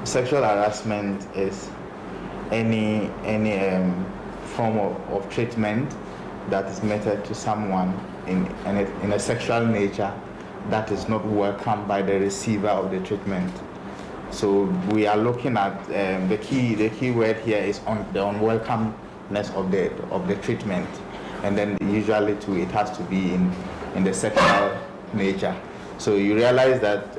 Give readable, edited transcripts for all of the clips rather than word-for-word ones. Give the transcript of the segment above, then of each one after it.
Sexual harassment is any form of treatment that is meted to someone in a sexual nature that is not welcomed by the receiver of the treatment. So we are looking at the key word here is on the unwelcomeness of the treatment, and then usually too it has to be in the sexual nature. So you realize that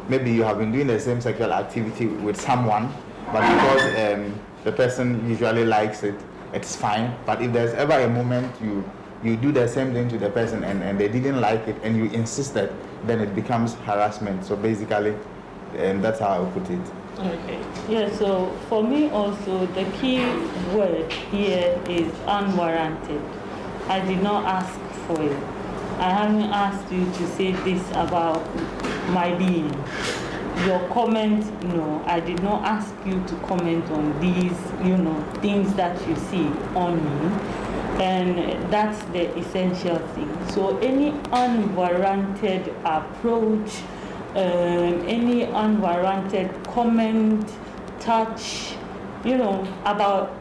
maybe you have been doing the same sexual activity with someone, but because the person usually likes it, it's fine. But if there's ever a moment you do the same thing to the person and they didn't like it and you insisted, then it becomes harassment. So basically, that's how I put it. Okay. Yeah, so for me also, the key word here is unwarranted. I did not ask for it. I haven't asked you to say this about my being. Your comment, no, I did not ask you to comment on these, things that you see on me. And that's the essential thing. So any unwarranted approach, any unwarranted comment, touch, about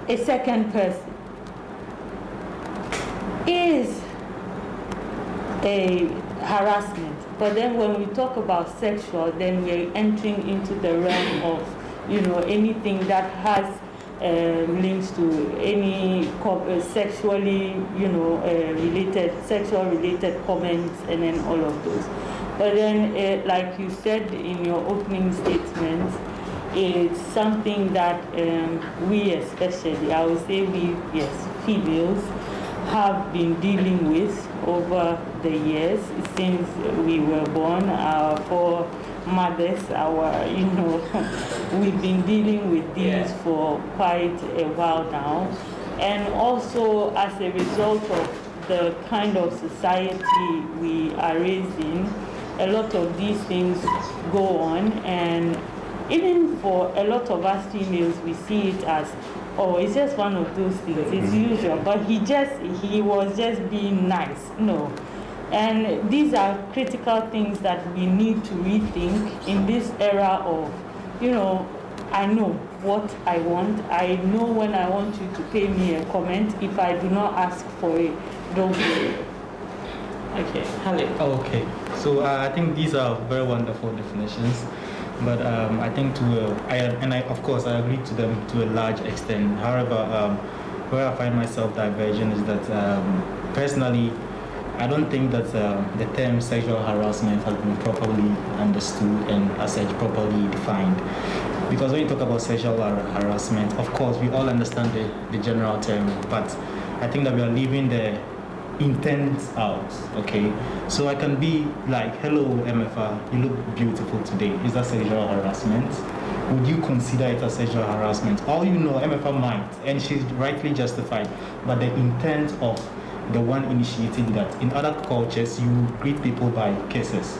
a second person is a harassment. But then when we talk about sexual, then we're entering into the realm of, anything that has links to any sexually, sexual related comments and then all of those. But then, like you said in your opening statement, it's something that we especially, I would say we, yes, females, have been dealing with over the years since we were born. Our foremothers, we've been dealing with these for quite a while now. And also as a result of the kind of society we are raised in, a lot of these things go on, and even for a lot of us females, we see it as, oh, it's just one of those things, it's usual, but he was just being nice. No. And these are critical things that we need to rethink in this era of, I know what I want. I know when I want you to pay me a comment. If I do not ask for it, don't pay it. Okay, Hallie. Okay, so I think these are very wonderful definitions. But I think of course I agree to them to a large extent. However, where I find myself diverging is that personally, I don't think that the term sexual harassment has been properly understood and as such properly defined. Because when you talk about sexual harassment, of course we all understand the general term, but I think that we are leaving the intent out, okay? So I can be like, hello MFA, you look beautiful today. Is that sexual harassment? Would you consider it as sexual harassment? All MFA might, and she's rightly justified, but the intent of the one initiating that. In other cultures, you greet people by kisses,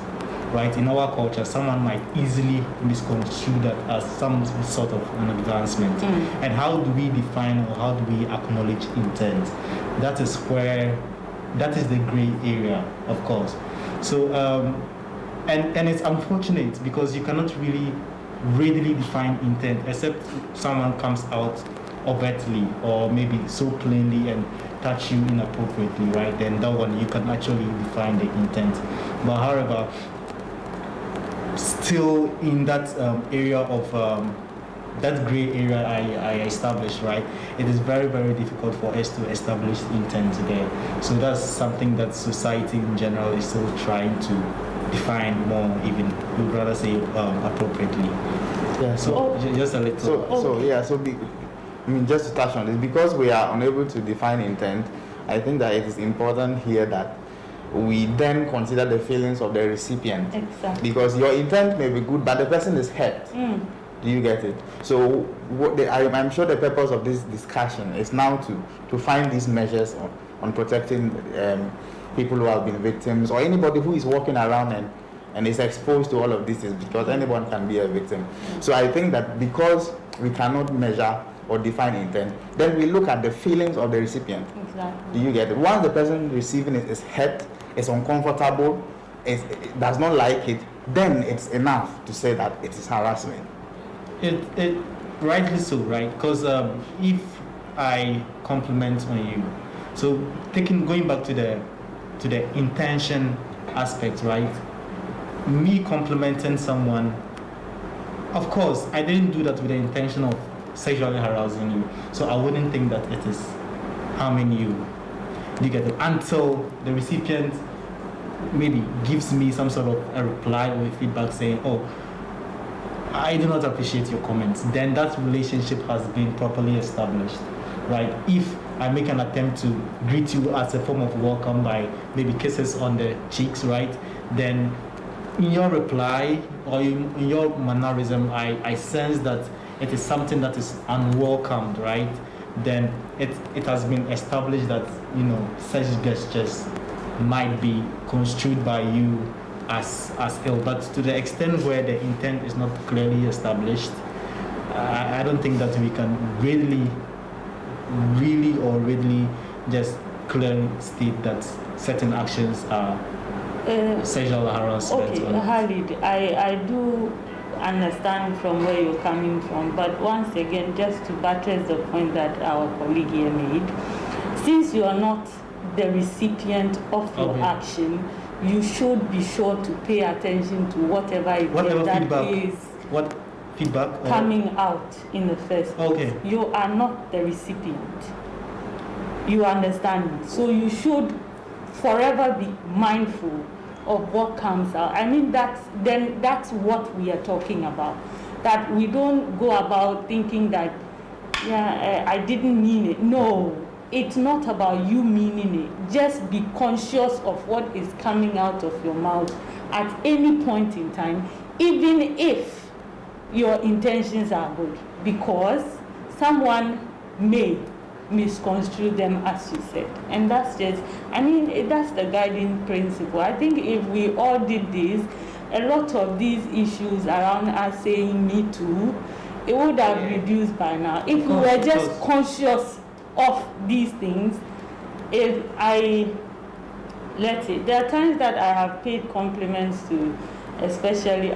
right? In our culture, someone might easily misconstrue that as some sort of an advancement. And how do we define or how do we acknowledge intent? That is the gray area, of course. So, and it's unfortunate because you cannot really readily define intent except someone comes out overtly or maybe so plainly and touch you inappropriately, right? Then that one you can actually define the intent. But however, still in that area of that gray area I established, right? It is very, very difficult for us to establish intent there. So that's something that society in general is still trying to define more, even we'd rather say appropriately. Yeah. So just a little. Just to touch on this, because we are unable to define intent, I think that it is important here that we then consider the feelings of the recipient. Exactly. Because your intent may be good, but the person is hurt. Do you get it? So I'm sure the purpose of this discussion is now to find these measures on protecting people who have been victims or anybody who is walking around and is exposed to all of this, is because anyone can be a victim. So I think that because we cannot measure or define intent, then we look at the feelings of the recipient. Exactly. Do you get it? Once the person receiving it is hurt, is uncomfortable, does not like it, then it's enough to say that it is harassment. It rightly so, right? Because if I compliment on you, so going back to the intention aspect, right? Me complimenting someone, of course, I didn't do that with the intention of sexually harassing you, so I wouldn't think that it is harming you. Do you get it? Until the recipient maybe gives me some sort of a reply or a feedback saying, oh, I do not appreciate your comments, then that relationship has been properly established, right? If I make an attempt to greet you as a form of welcome by maybe kisses on the cheeks, right? Then in your reply or in your mannerism, I sense that it is something that is unwelcomed, right? Then it has been established that, such gestures might be construed by you as ill. But to the extent where the intent is not clearly established, I don't think that we can really just clearly state that certain actions are sexual harassment. Okay, Khalid, I do understand from where you're coming from, but once again, just to buttress the point that our colleague here made, since you are not the recipient of your action, you should be sure to pay attention to whatever is what feedback coming out in the first place. Okay. You are not the recipient. You understand me? So you should forever be mindful of what comes out. I mean, that's what we are talking about. That we don't go about thinking that, I didn't mean it. No, it's not about you meaning it. Just be conscious of what is coming out of your mouth at any point in time, even if your intentions are good, because someone may misconstrue them, as you said. And that's that's the guiding principle. I think if we all did this, a lot of these issues around us saying me too, it would have reduced by now. If we were just conscious of these things, there are times that I have paid compliments to, especially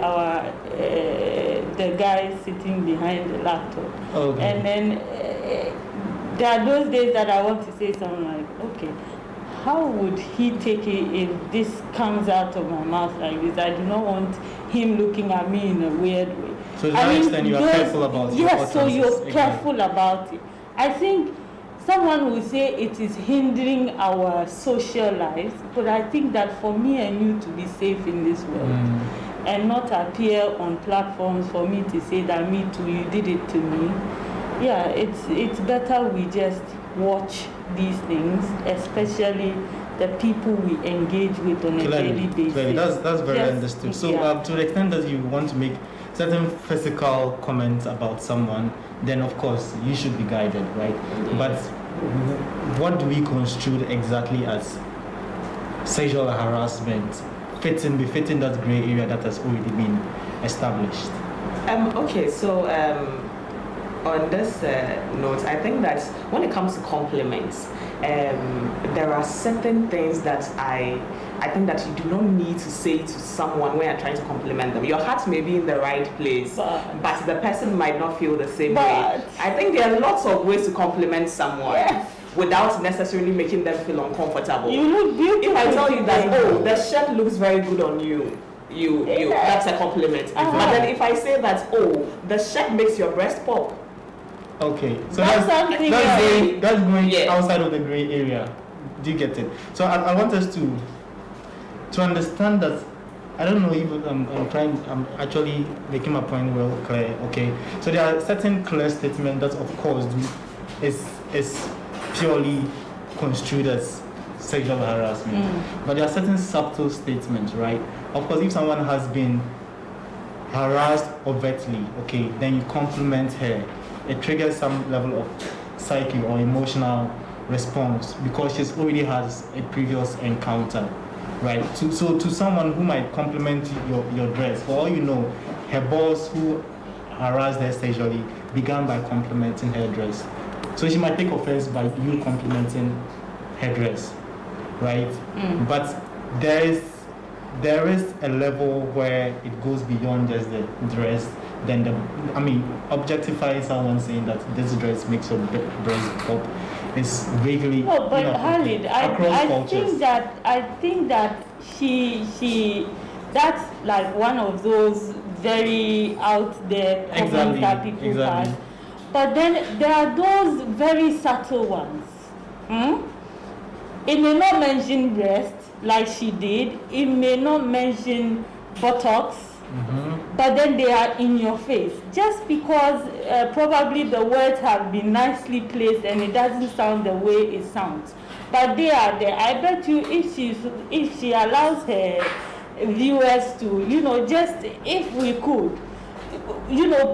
the guy sitting behind the laptop. Okay. And then there are those days that I want to say something like, okay, how would he take it if this comes out of my mouth like this? I do not want him looking at me in a weird way. So to that extent, you are careful about it. Yes, so you're careful about it. I think someone will say it is hindering our social lives, but I think that for me and you to be safe in this world and not appear on platforms for me to say that me too, you did it to me. Yeah, it's better we just watch these things, especially the people we engage with on a daily basis. Clearly. That's very understood. So to the extent that you want to make certain physical comments about someone, then of course you should be guided, right? Yeah. But what do we construe exactly as sexual harassment befitting that gray area that has already been established? Okay, so on this note, I think that when it comes to compliments, there are certain things that I think that you do not need to say to someone when you're trying to compliment them. Your heart may be in the right place, but the person might not feel the same way. I think there are lots of ways to compliment someone without necessarily making them feel uncomfortable. You look beautiful. If I tell you that, oh, the shirt looks very good on you, that's a compliment. But then if I say that, oh, the shirt makes your breast pop. Okay, so that's going outside of the gray area. Do you get it? So I want us to understand that. I don't know if I'm actually making my point well clear. Okay, so there are certain clear statements that, of course, is purely construed as sexual harassment. But there are certain subtle statements, right? Of course, if someone has been harassed overtly, okay, then you compliment her. It triggers some level of psychic or emotional response because she's already has a previous encounter, right? So to someone who might compliment your dress, for all you know, her boss who harassed her sexually began by complimenting her dress. So she might take offense by you complimenting her dress, right? But there there is a level where it goes beyond just the dress. Then objectifying someone saying that this dress makes your breast pop is vaguely. No, but Khalid, I cultures. think that she that's like one of those very out there comments that people pass. But then there are those very subtle ones. It may not mention breast like she did. It may not mention buttocks. But then they are in your face just because probably the words have been nicely placed and it doesn't sound the way it sounds, but they are there. I bet you if she allows her viewers to just if we could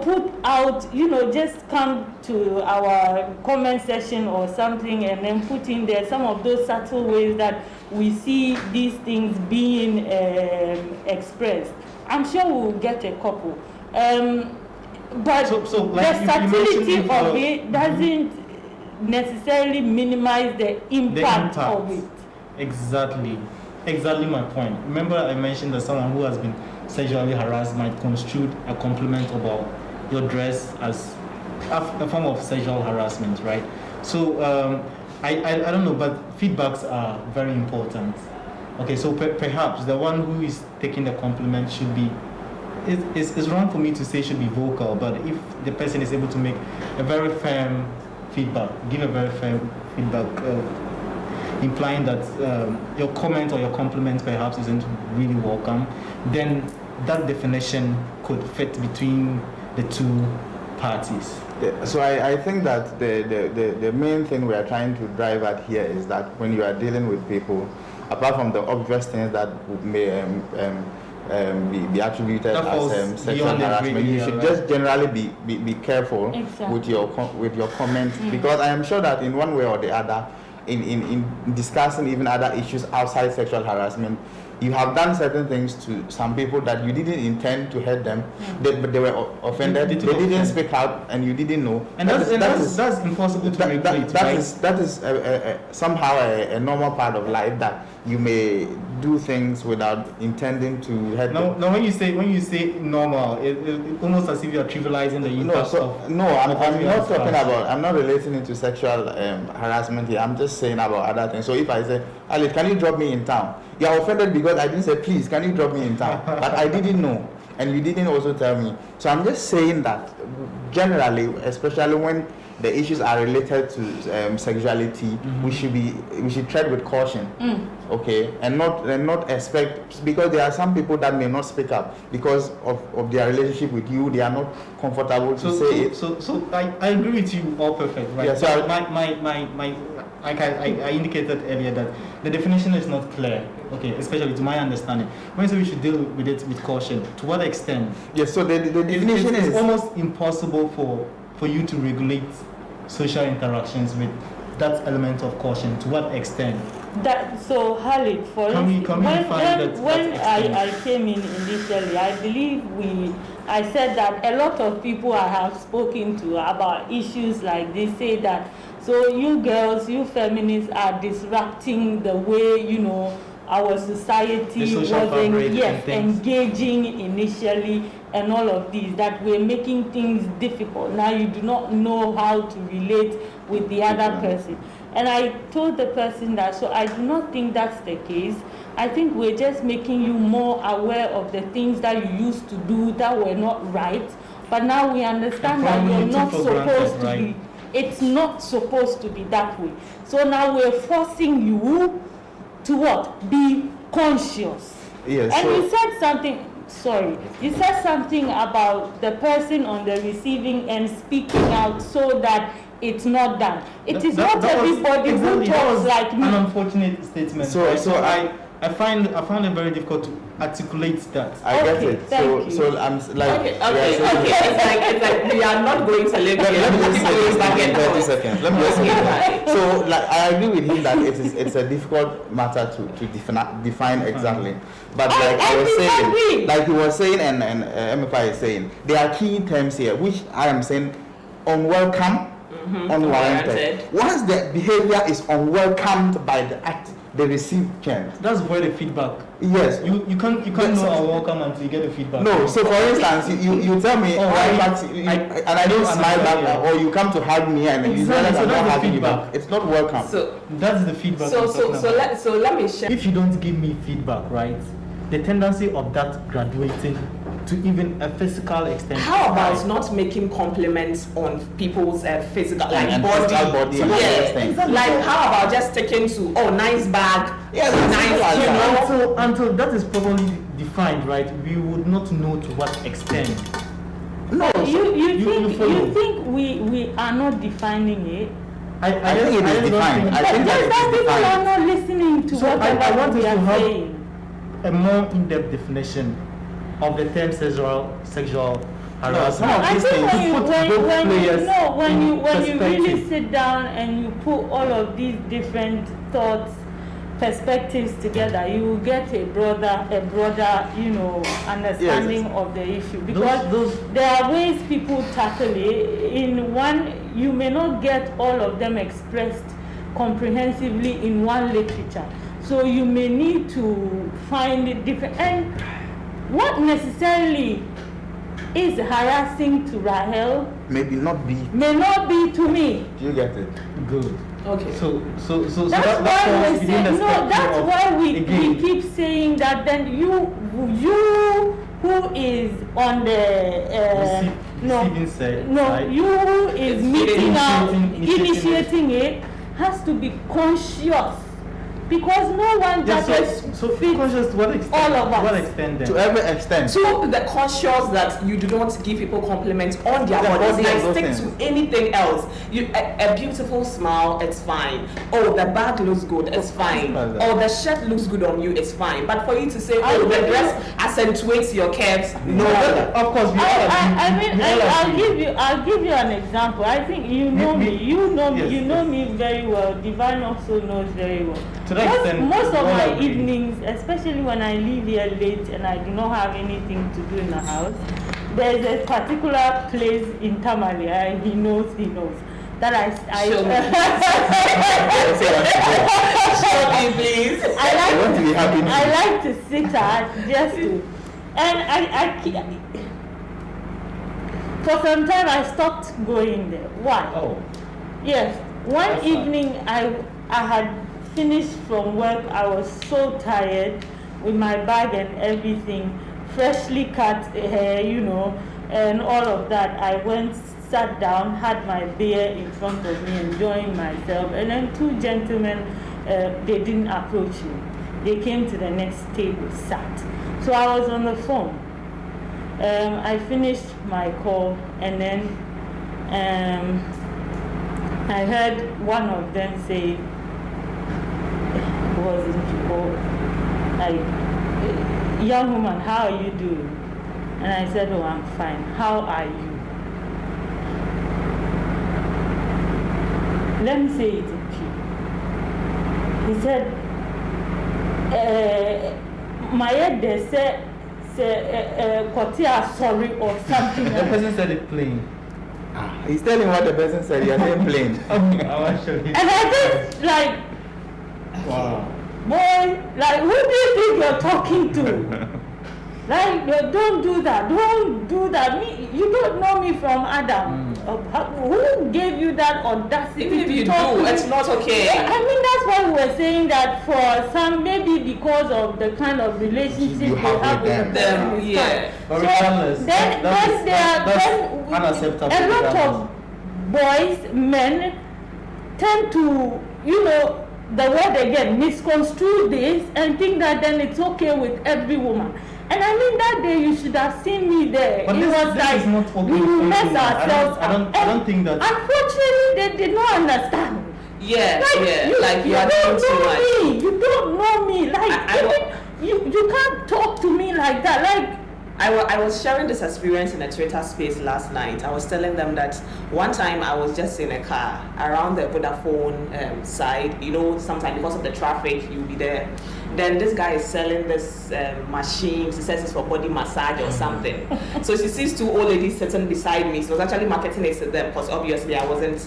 put out just come to our comment section or something and then put in there some of those subtle ways that we see these things being expressed. I'm sure we'll get a couple. But so like the subtlety of it doesn't necessarily minimize the impact of it. Exactly my point. Remember I mentioned that someone who has been sexually harassed might construe a compliment about your dress as a form of sexual harassment, right? So I don't know, but feedbacks are very important. Okay, so perhaps the one who is taking the compliment should be, it's wrong for me to say should be vocal, but if the person is able to make a very firm feedback, give a very firm feedback, implying that your comment or your compliment perhaps isn't really welcome, then that definition could fit between the two parties. So I think that the main thing we are trying to drive at here is that when you are dealing with people, apart from the obvious things that may be attributed as sexual harassment, you should just generally be careful with your comments, because I am sure that in one way or the other, in discussing even other issues outside sexual harassment, you have done certain things to some people that you didn't intend to hurt them, but they were offended. They didn't speak out, and you didn't know. And that's impossible to regulate. That is somehow a normal part of life, that you may do things without intending to hurt them. No, when you say normal, it almost as if you are trivializing the impact I'm not talking about. I'm not relating it to sexual harassment here. I'm just saying about other things. So if I say, Ali, can you drop me in town? You are offended because I didn't say, please, can you drop me in town? But I didn't know, and you didn't also tell me. So I'm just saying that generally, especially when the issues are related to sexuality, we should tread with caution, okay, and not expect, because there are some people that may not speak up because of their relationship with you. They are not comfortable to say it. So I agree with you, all perfect, right? Yeah, so I indicated earlier that the definition is not clear, okay, especially to my understanding. When you say we should deal with it with caution, to what extent? Yes, so the definition is almost impossible for you to regulate social interactions with that element of caution. To what extent? So Khalid, for instance, when I came in initially, I believe I said that a lot of people I have spoken to about issues like this say that, so you girls, you feminists are disrupting the way our society was engaging initially, and all of these, that we're making things difficult. Now you do not know how to relate with the other person. And I told the person that, so I do not think that's the case. I think we're just making you more aware of the things that you used to do that were not right. But now we understand that you're not supposed to be. It's not supposed to be that way. So now we're forcing you to what? Be conscious. Yes. And you said something. Sorry, you said something about the person on the receiving end speaking out so that it's not done. It is not everybody who talks like me. An unfortunate statement. So I find it very difficult to articulate that. I get it. So I'm like, okay. It's like we are not going to live here. Let me just say 30 seconds. Let me just say that. So like, I agree with him that it's a difficult matter to define exactly. But like he was saying, and MFI is saying, there are key terms here, which I am saying unwelcome, unwarranted. Once the behavior is unwelcomed by the act, they receive chant. That's where the feedback. Yes. You can't know a welcome until you get the feedback. No, so for instance, you tell me, Oh, right I- back, and I don't smile back, yeah. or you come to hug me and you realize Exactly, I'm so not that's the hugging you feedback. back. It's not welcome. So That's the feedback. so I'm so talking so about. let me share. If you don't give me feedback, right, the tendency of that graduating to even a physical extent. How about not making compliments on people's physical, like And body? physical body and all those Yeah, things. like how about just sticking to, oh, nice bag, Yeah, that's nice, like you that. know? Until that is properly defined, right, we would not know to what extent. No, You follow. think we are not defining it? I think it is don't defined. think- I think that Just it that is people are defined. not listening to So I whatever want we us to are have saying. a more in-depth definition of the term sexual harassment. some of I these think things, when you put when, both when you players know when in you really perspective. sit down and you put all of these different thoughts, perspectives together, you will get a broader understanding of the issue, because Those- there are ways people tackle it. In one, you may not get all of them expressed comprehensively in one literature, so you may need to find it different. And what necessarily is harassing to Rahel Maybe not be. may not be to me. Do you get it? Good. Okay. So That's that why falls we within say the no. spectrum That's of- why we again, keep saying that. Then you who is on the receiving side. you who is meeting out, Initiating initiating it has to be conscious, because no one Yeah, just so fits conscious to what extent? all of us. To what extent then? To every extent. So the conscious that you do not give people compliments on their Their bodies, body like and those stick things. to anything else. A beautiful smile, it's fine. Oh, the bag looks good, it's fine. Like that. Or the shirt looks good on you, it's fine. But for you to say, I'll oh, the give you- dress accentuates your curves, no. Of course, we all I agree. mean, we all I'll agree. give you an example. I think you know Me- me. You know me. yes, You know yes. me very well. Divine also knows very well. To that extent, Most we of all my agree. evenings, especially when I leave here late and I do not have anything to do in the house, there's a particular place in Tamale. He knows. That Show me. Show me, please. I want to be happy. I like to sit at just to, and I for some time I stopped going there. Why? Oh, Yes, one That's fine. evening I had finished from work. I was so tired with my bag and everything, freshly cut hair, and all of that. I went, sat down, had my beer in front of me, enjoying myself, and then two gentlemen, they didn't approach me. They came to the next table, sat. So I was on the phone. I finished my call, and then I heard one of them say, young woman, how are you doing? And I said, oh, I'm fine. How are you? Let me say it in Twi. He said, my head they said, Kotia sorry or something. the person said it plain. He's telling what the person said. You're saying plain. I'll actually. And I just like, Wow. boy, like, who do you think you're talking to? Like, don't do that. Don't do that. You don't know me from Adam. Who gave you that audacity Even if to you talk do, to me? it's not okay. Yeah, I mean, that's why we were saying that for some, maybe because of the kind of relationship You they have have with with them. them, it's Yeah. fine. But So regardless, then that's unacceptable. a lot regardless. of boys, men, tend to, the word again, misconstrue this and think that then it's okay with every woman. And I mean, that day you should have seen me there. But It this was like is not okay we with will mess everyone. ourselves I don't up. think that. Unfortunately, they did not understand. Yeah, yeah. You are don't doing too know much. me. You don't know me. Like, I you can't talk to me like that. Like, I was sharing this experience in a Twitter space last night. I was telling them that one time I was just in a car around the Vodafone side. Sometimes because of the traffic, you'll be there. Then this guy is selling this machine. She says it's for body massage or something. So she sees two old ladies sitting beside me. She was actually marketing it to them because obviously I wasn't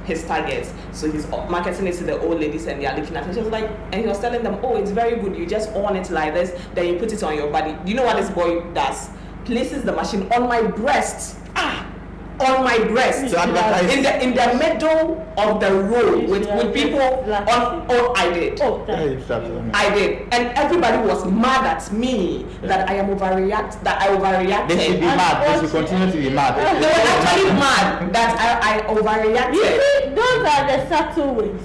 his targets. So he's marketing it to the old ladies and they are looking at it. She was like, and he was telling them, oh, it's very good. You just on it like this, then you put it on your body. Do you know what this boy does? Places the machine on my breast. On my breast. So advertise. In the middle of the road with people on. Oh, I did. I did. And everybody was mad at me that I overreacted. They should be mad. They should continue to be mad. They were actually mad that I overreacted. You see, those are the subtle ways.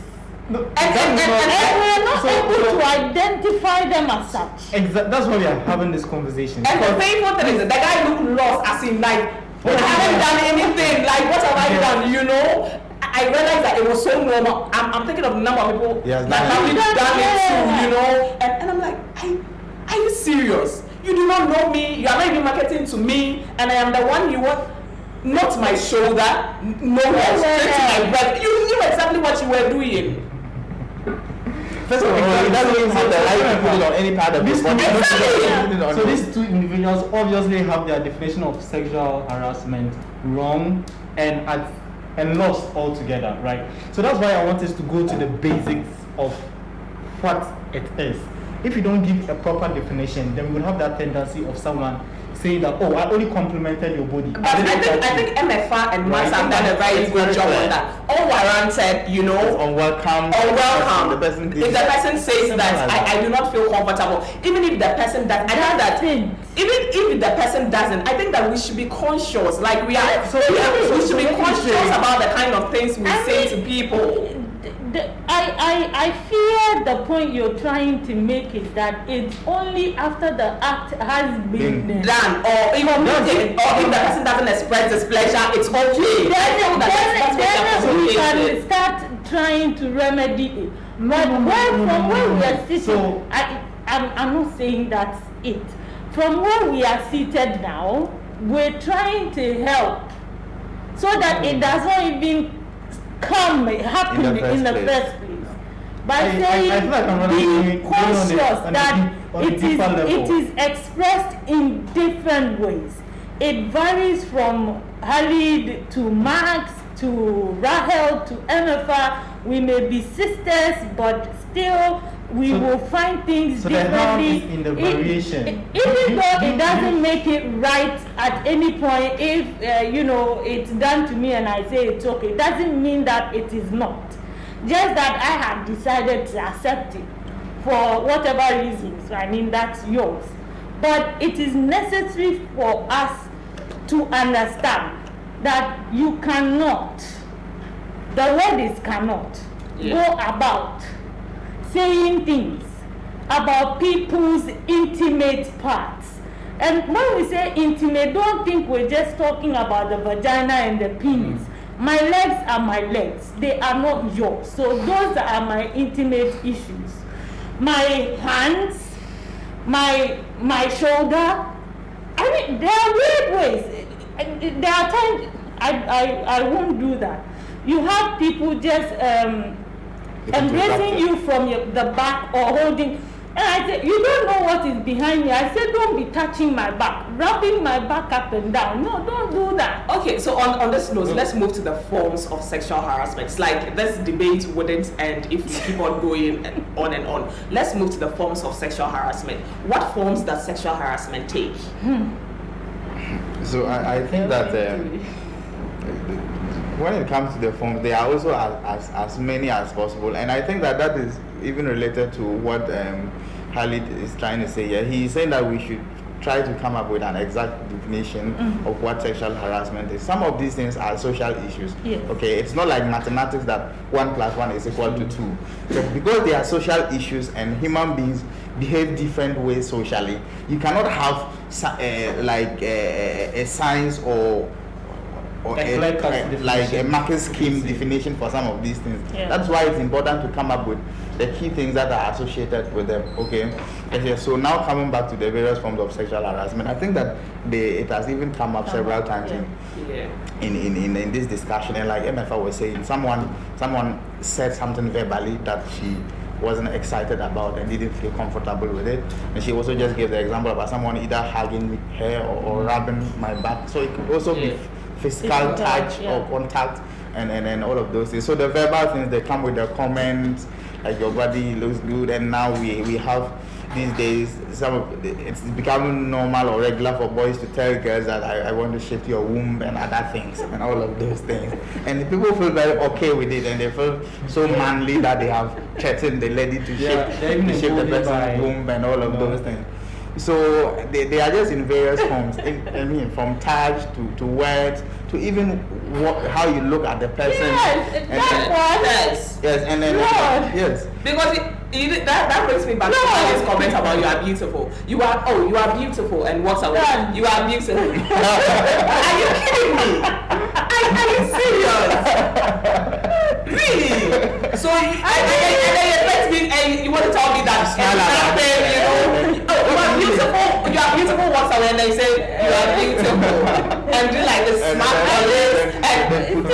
No, And we're not able to identify them as such. That's why we are having this conversation. And the painful thing is that the guy looked lost, as in like, I haven't done anything. Like, what have I done? You know, I realized that it was so normal. I'm thinking of the number of people that have done it too. You know, and I'm like, are you serious? You do not know me. You are not even marketing to me, and I am the one you want. Not my shoulder, nowhere, straight to my breast. You knew exactly what you were doing. First of all, it doesn't even have the right to put it on any part of this body. So these two individuals obviously have their definition of sexual harassment wrong and lost altogether, right? So that's why I want us to go to the basics of what it is. If you don't give a proper definition, then we will have that tendency of someone saying that, oh, I only complimented your body. But I think MFA and Max have done a very good job on that. Unwarranted, you know. Unwelcome. If the person says that I do not feel comfortable, even if the person does, I know that. Even if the person doesn't, I think that we should be conscious. Like we should be conscious about the kind of things we say to people. I fear the point you're trying to make is that it's only after the act has been done, or even if the person doesn't express displeasure, it's okay. Then we can start trying to remedy it. But from where we are sitting, I'm not saying that's it. From where we are seated now, we're trying to help so that it does not even happen in the first place. By saying be conscious that it is expressed in different ways. It varies from Khalid to Max to Rahel to MFA. We may be sisters, but still we will find things differently. The in the variation. Even though it doesn't make it right at any point, if it's done to me and I say it's okay, it doesn't mean that it is not. Just that I have decided to accept it for whatever reasons. I mean, that's yours. But it is necessary for us to understand that you cannot, the word is cannot, go about saying things about people's intimate parts. And when we say intimate, don't think we're just talking about the vagina and the penis. My legs are my legs. They are not yours. So those are my intimate issues. My hands, my shoulder. I mean, there are weird ways. There are times I won't do that. You have people just embracing you from the back or holding. And I said, you don't know what is behind me. I said, don't be touching my back, rubbing my back up and down. No, don't do that. Okay, so on this note, let's move to the forms of sexual harassment. It's like this debate wouldn't end if we keep on going on and on. Let's move to the forms of sexual harassment. What forms does sexual harassment take? So I think that when it comes to the forms, they are also as many as possible, and I think that is even related to what Khalid is trying to say here. He is saying that we should try to come up with an exact definition of what sexual harassment is. Some of these things are social issues. Yes. Okay, it's not like mathematics that 1 + 1 is equal to 2. So because they are social issues and human beings behave different ways socially, you cannot have a science or a market scheme definition for some of these things. Yeah. That's why it's important to come up with the key things that are associated with them. Okay. So now coming back to the various forms of sexual harassment, I think that it has even come up several times in this discussion. And like MFA was saying, someone said something verbally that she wasn't excited about and didn't feel comfortable with it. And she also just gave the example about someone either hugging her or rubbing my back. So it could also be physical touch or contact and all of those things. So the verbal things, they come with the comments, like your body looks good, and now we have these days it's becoming normal or regular for boys to tell girls that I want to shape your womb and other things and all of those things, and people feel very okay with it, and they feel so manly that they have threatened the lady to shape the person's womb and all of those things. So they are just in various forms. I mean, from touch to words to even how you look at the person. Yes, yes, and then yes. Because that brings me back to his comment about you are beautiful. You are beautiful, and what's away? You are beautiful. Are you kidding me? Are you serious? Really? So and then you expect me, and you want to tell me that you are beautiful. You are beautiful. What's away? And they say you are beautiful, and do like the smart colors and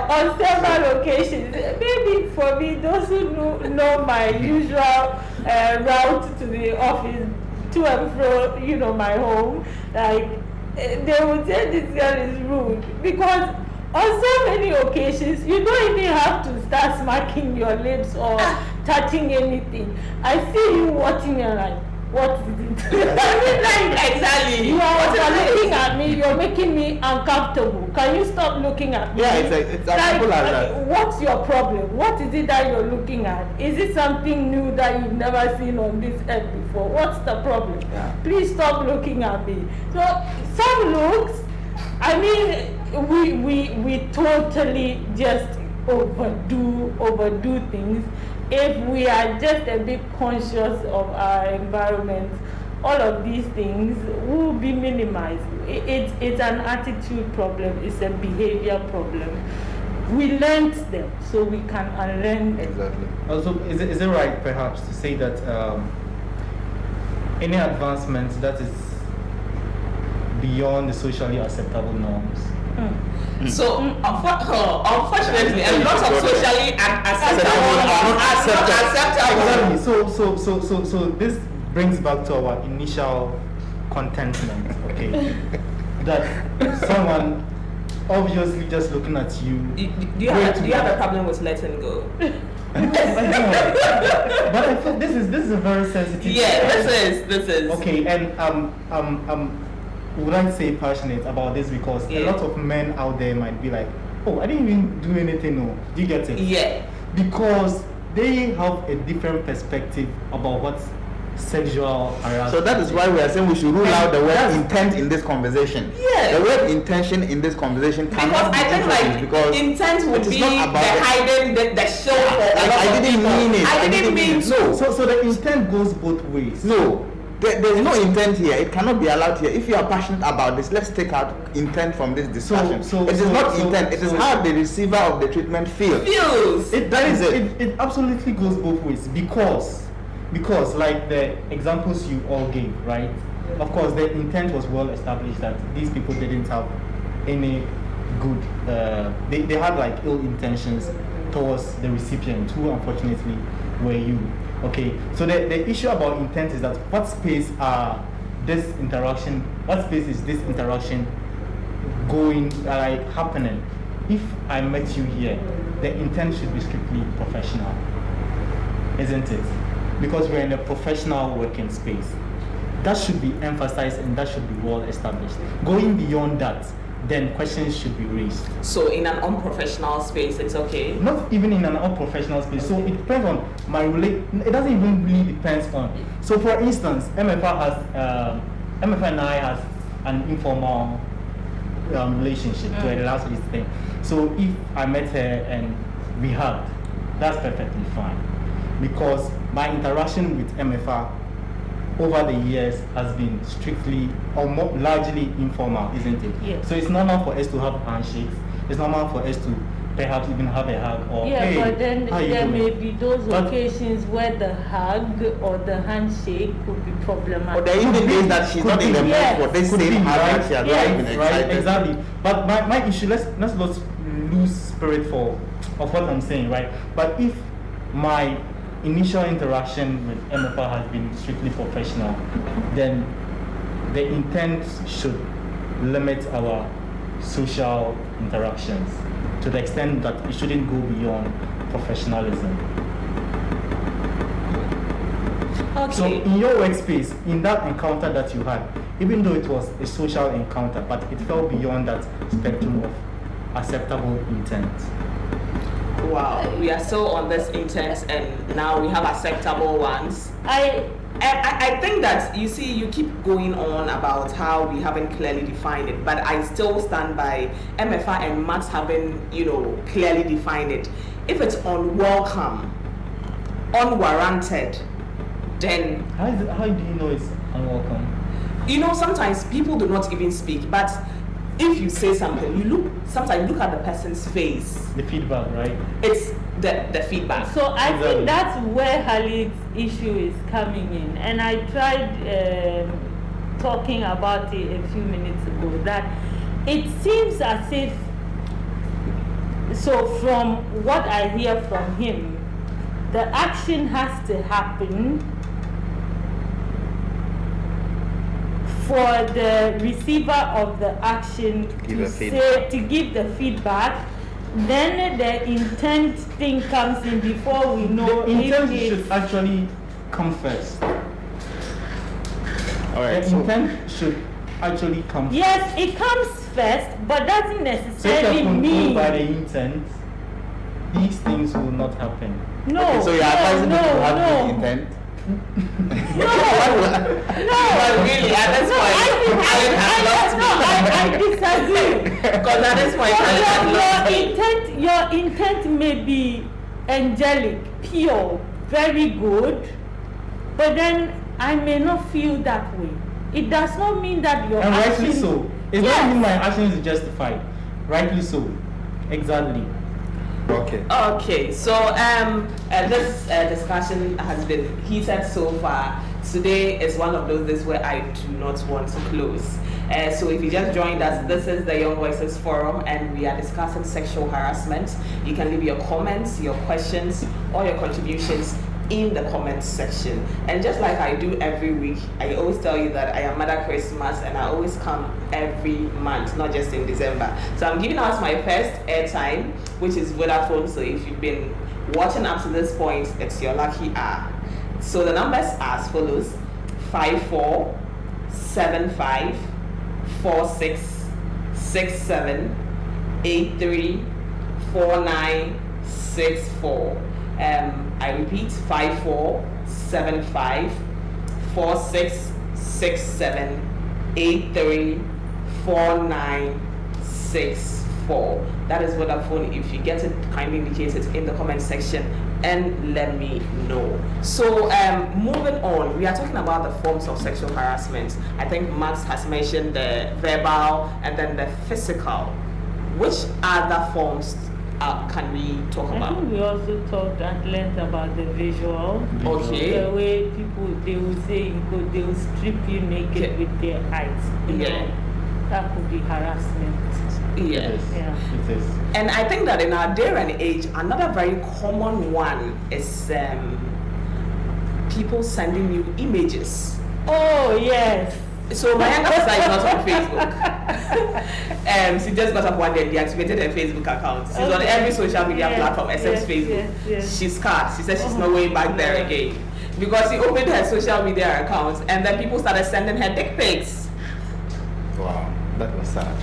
on several occasions, maybe for me, those who know my usual route to the office, to and fro, my home, like they would say this girl is rude, because on so many occasions you don't even have to start smacking your lips or touching anything. I see you watching and like, what is it? Like, exactly. You are looking at me, you're making me uncomfortable. Can you stop looking at me? Yeah, it's as simple as that. What's your problem? What is it that you're looking at? Is it something new that you've never seen on this earth before? What's the problem? Yeah. Please stop looking at me. So some looks, I mean, we totally just overdo things. If we are just a bit conscious of our environment, all of these things will be minimized. It's an attitude problem, it's a behavior problem. We learned them, so we can unlearn them. Exactly. Also, is it right perhaps to say that any advancement that is beyond the socially acceptable norms? So, unfortunately, a lot of socially acceptable. Exactly. So this brings back to our initial contentment, okay? That someone obviously just looking at you. Do you have a problem with letting go? But I feel this is a very sensitive. Yeah, this is. Okay, and would I say passionate about this because a lot of men out there might be like, oh, I didn't even do anything. No, do you get it? Yeah. Because they have a different perspective about what sexual harassment. So that is why we are saying we should rule out the word intent in this conversation. Yeah. The word intention in this conversation cannot because I think like because intent would be not about the hiding the show for a lot I of didn't people. mean it. I didn't mean no. So the intent goes both ways. No. There is no intent here. It cannot be allowed here. If you are passionate about this, let's take out intent from this discussion. It is not intent. It is how the receiver of the treatment feels. It absolutely goes both ways because like the examples you all gave, right? Of course, the intent was well established that these people didn't have any good. They had like ill intentions towards the recipient, who unfortunately were you. Okay, so the issue about intent is that what space is this interaction going, happening? If I met you here, the intent should be strictly professional, isn't it? Because we're in a professional working space. That should be emphasized and that should be well established. Going beyond that, then questions should be raised. So in an unprofessional space, it's okay? Not even in an unprofessional space. So it depends on it doesn't even really depend on. So for instance, MFR and I has an informal relationship to a last week's thing. So if I met her and we hugged, that's perfectly fine. Because my interaction with MFR over the years has been strictly or more largely informal, isn't it? Yes. So it's normal for us to have handshakes. It's normal for us to perhaps even have a hug or hey, but then how you there doing? may be those occasions where the hug or the handshake could be problematic. Or there are even days that she's not in the mood for this same hug that she has not been excited. Right, exactly. But my issue, let's not lose spirit of what I'm saying, right? But if my initial interaction with MFR has been strictly professional, then the intent should limit our social interactions to the extent that it shouldn't go beyond professionalism. Okay. So in your workspace, in that encounter that you had, even though it was a social encounter, but it fell beyond that spectrum of acceptable intent. Wow, we are still on this intent, and now we have acceptable ones. I think that, you see, you keep going on about how we haven't clearly defined it, but I still stand by MFA and Max having, clearly defined it. If it's unwelcome, unwarranted, then... How do you know it's unwelcome? Sometimes people do not even speak, but if you say something, sometimes look at the person's face. The feedback, right? It's the feedback. So I think that's where Khalid's issue is coming in. And I tried talking about it a few minutes ago, that it seems as if, so from what I hear from him, the action has to happen for the receiver of the action to give the feedback. Then the intent thing comes in before we know. The intent should actually come first. All right. The intent should actually come first. Yes, it comes first, but doesn't necessarily So if mean. you're by the intent, these things will not happen. No. Okay, so you're advising people to have good intent. No. But really, at this point, Alan has lost me. I disagree. Because at this point, Alan has lost me. Your intent may be angelic, pure, very good, but then I may not feel that way. It does not mean that your And action... rightly so. It doesn't mean my action is justified. Rightly so. Exactly. Okay, so this discussion has been heated so far. Today is one of those days where I do not want to close. So if you just joined us, this is the Young Voices Forum, and we are discussing sexual harassment. You can leave your comments, your questions, or your contributions in the comments section. And just like I do every week, I always tell you that I am Mother Christmas, and I always come every month, not just in December. So I'm giving out my first airtime, which is Vodafone. So if you've been watching up to this point, it's your lucky hour. So the numbers are as follows: 5475 4667 834964. I repeat, 5475 4667 834964. That is Vodafone. If you get it, kindly indicate it in the comment section and let me know. So moving on, we are talking about the forms of sexual harassment. I think Max has mentioned the verbal and then the physical. Which other forms can we talk I about? think we also talked at length about the visual. Okay. The way people, they will say, they will strip you naked with their eyes. That could be harassment. Yes. Yeah. It is. And I think that in our day and age, another very common one is people sending you images. Oh, yes. So my younger sister is not on Facebook. She just got up one day and deactivated her Facebook account. She's on every social media platform except Facebook. Yes. She's scarred. She says she's not going back there again. Because she opened her social media account and then people started sending her dick pics. Wow, that was sad.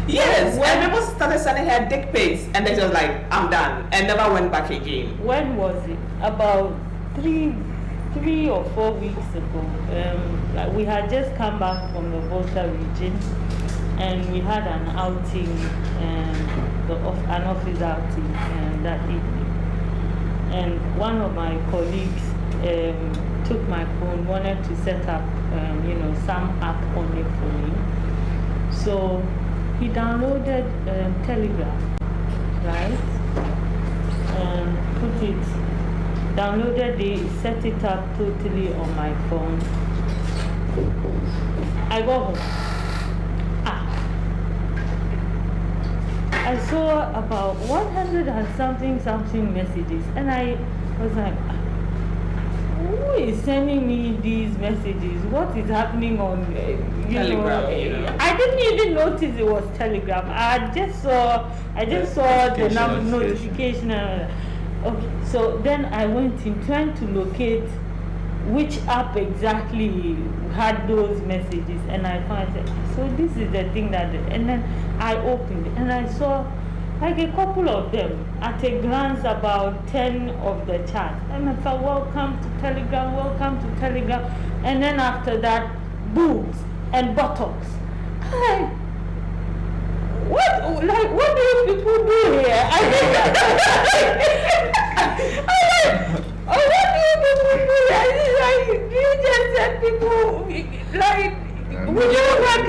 Yes, when people started sending her dick pics and then she was like, I'm done, and never went back again. When was it? About 3 or 4 weeks ago. We had just come back from the Volta region and we had an outing, an office outing that evening. And one of my colleagues took my phone, wanted to set up some app on it for me. So he downloaded Telegram, right? And downloaded it, set it up totally on my phone. I got home. I saw about 100 and something messages, and I was like, who is sending me these messages. What is happening on Telegram? I didn't even notice it was Telegram. I just saw the notification. Okay, so then I went in trying to locate which app exactly had those messages, and I found it. So this is the thing and then I opened it and I saw like a couple of them at a glance, about 10 of the chat, and I thought, welcome to Telegram, and then after that, boobs and buttocks. What do you people do here? What do you people do here? Do you just send people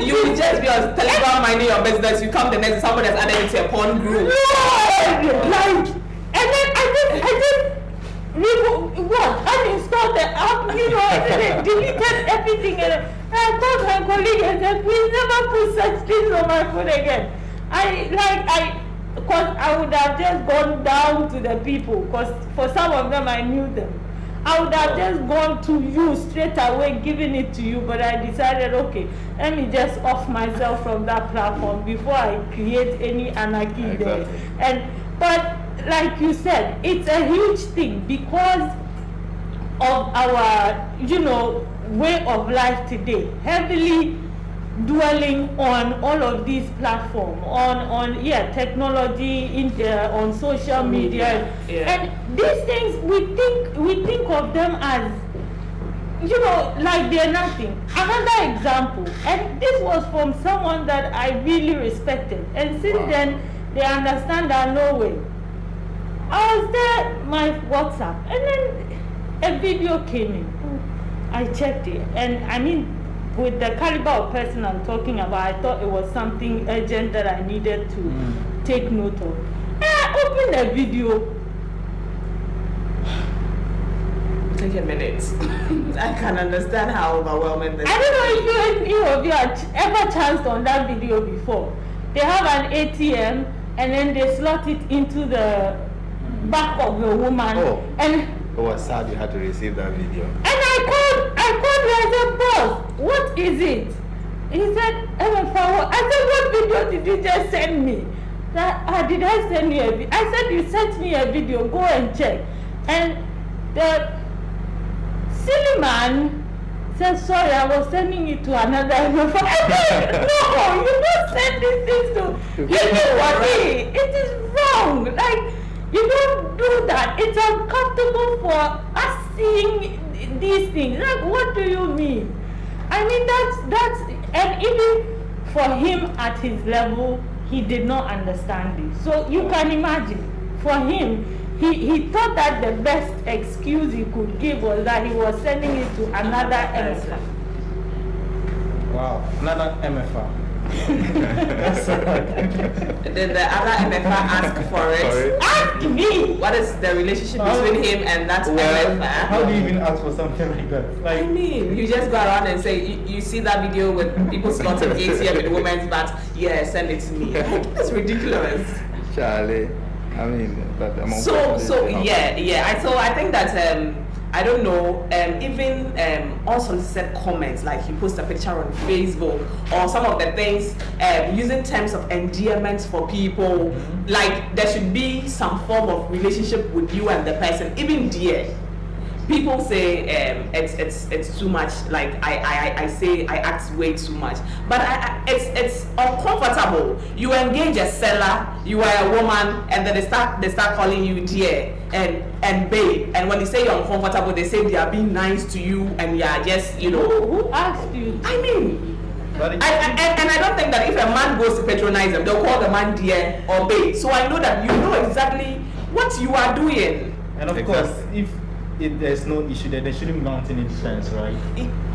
you will just be on Telegram minding your business. You come the next, someone has added it to a porn group. And then I just uninstalled the app, and then deleted everything, and I called my colleague and said, please never put such things on my phone again. Because I would have just gone down to the people, because for some of them I knew them. I would have just gone to you straight away, giving it to you, but I decided, okay, let me just off myself from that platform before I create any anarchy there. But like you said, it's a huge thing because of our, way of life today, heavily dwelling on all of these platforms, on technology, on social media. And these things we think of them as like they're nothing. Another example, and this was from someone that I really respected, and since then they understand that no way. I was there, my WhatsApp, and then a video came in. I checked it, and I mean, with the caliber of person I'm talking about, I thought it was something urgent that I needed to take note of. And I opened the video. Take a minute. I can understand how overwhelming this is. I don't know if any of you have ever chanced on that video before. They have an ATM, and then they slot it into the back of the woman. And it was sad you had to receive that video. And I called her, I said, boss, what is it? He said, MFO. I said, what video did you just send me? Did I send you a video? I said, you sent me a video, go and check. And the silly man said, sorry, I was sending it to another MFO. I said, no, you don't send these things to anybody. It is wrong. Like, you don't do that. It's uncomfortable for us seeing these things. Like, what do you mean? I mean, that's, and even for him at his level, he did not understand it. So you can imagine, for him, he thought that the best excuse he could give was that he was sending it to another MFA. Wow, another MFA. Then the other MFA asked for it. Ask me! What is the relationship between him and that MFA? How do you even ask for something like that? Like, I mean, you just go around and say, you see that video with people slotting ATM with women's butts? Yeah, send it to me. That's ridiculous. Charlie, I mean, but So I think that I don't know, even unsolicited comments, like you post a picture on Facebook or some of the things, using terms of endearment for people, like there should be some form of relationship with you and the person, even dear. People say it's too much, like I say I act way too much, but it's uncomfortable. You engage a seller, you are a woman, and then they start calling you dear and babe, and when they say you're uncomfortable, they say they are being nice to you and you are just, Who asked you? I mean, and I don't think that if a man goes to patronize them, they'll call the man dear or babe. So I know that you know exactly what you are doing. And of course, if there's no issue there shouldn't mount any defense, right?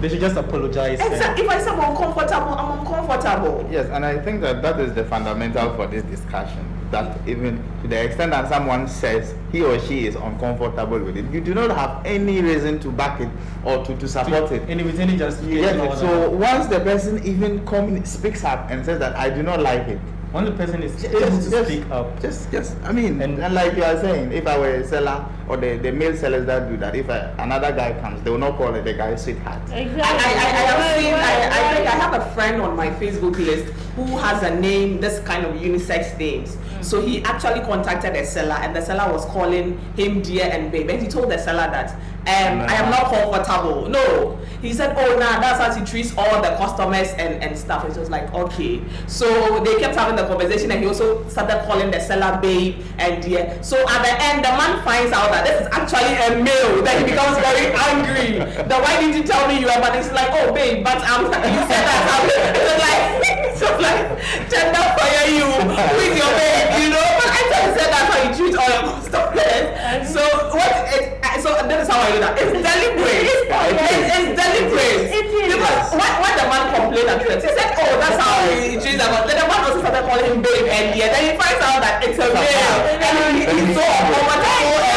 They should just apologize. Exactly. If I say I'm uncomfortable, I'm uncomfortable. Yes, and I think that is the fundamental for this discussion. That even to the extent that someone says he or she is uncomfortable with it, you do not have any reason to back it or to support it. With any justification. Yes, so once the person even speaks up and says that I do not like it, when the person is able to speak up. Just, I mean, and like you are saying, if I were a seller or the male sellers that do that, if another guy comes, they will not call it the guy sweetheart. Exactly. I think I have a friend on my Facebook list who has a name, this kind of unisex names. So he actually contacted a seller, and the seller was calling him dear and babe, and he told the seller that I am not comfortable. No, he said, oh, nah, that's how he treats all the customers and stuff. It was like, okay. So they kept having the conversation, and he also started calling the seller babe and dear. So at the end, the man finds out that this is actually a male. Then he becomes very angry. Then why did you tell me you were? But it's like, oh babe, but you said that. It was like gender fire you with your babe, you know. But I thought you said that's how you treat all your customers. So so this is how I do that. It's deliberate. It's deliberate. Because when the man complained at first, he said, oh, that's how he treats them. Then the man also started calling him babe and yeah. Then he finds out that it's a male. And he's so uncomfortable.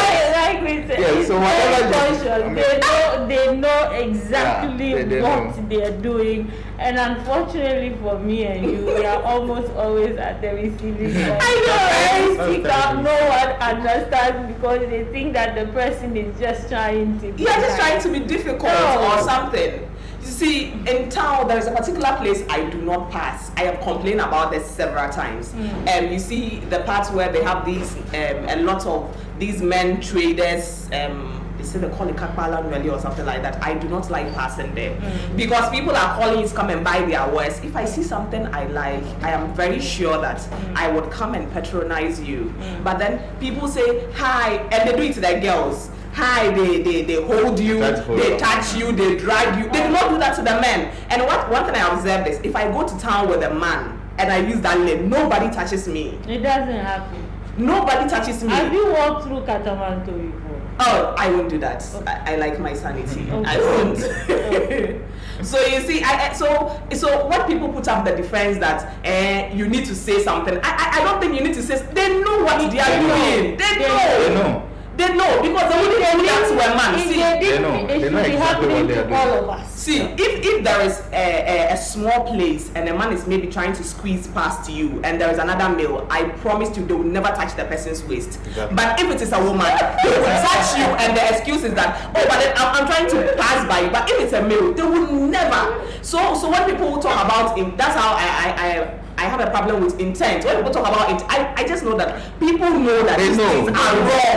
So whatever they know exactly what they are doing, and unfortunately for me and you, we are almost always at the receiving end. I know, no one understands because they think that the person is just trying to just trying to be difficult or something. You see, in town there is a particular place I do not pass. I have complained about this several times. You see the parts where they have these a lot of these men traders, they say they call it Kakpala Nweli or something like that. I do not like passing there because people are calling you to come and buy their wares. If I see something I like, I am very sure that I would come and patronize you. But then people say hi, and they do it to their girls. Hi, they hold you, they touch you, they drag you. They do not do that to the men. And one thing I observed is if I go to town with a man and I use that lane, nobody touches me. It doesn't happen. Nobody touches me. Have you walked through Katamanto before? Oh, I won't do that. Okay. I like my sanity. Okay. I won't. Okay. So you see, so when people put up the defense that you need to say something, I don't think you need to say. They know what they are doing. They know. They know because they wouldn't do that to a man. See, they know. They know exactly what they are doing. All of us. See, if there is a small place and a man is maybe trying to squeeze past you and there is another male, I promise you they will never touch the person's waist. Exactly. But if it is a woman, they will touch you and the excuse is that, oh, but then I'm trying to pass by you. But if it's a male, they will never. So when people talk about it, that's how I have a problem with intent. When people talk about it, I just know that people know that these things are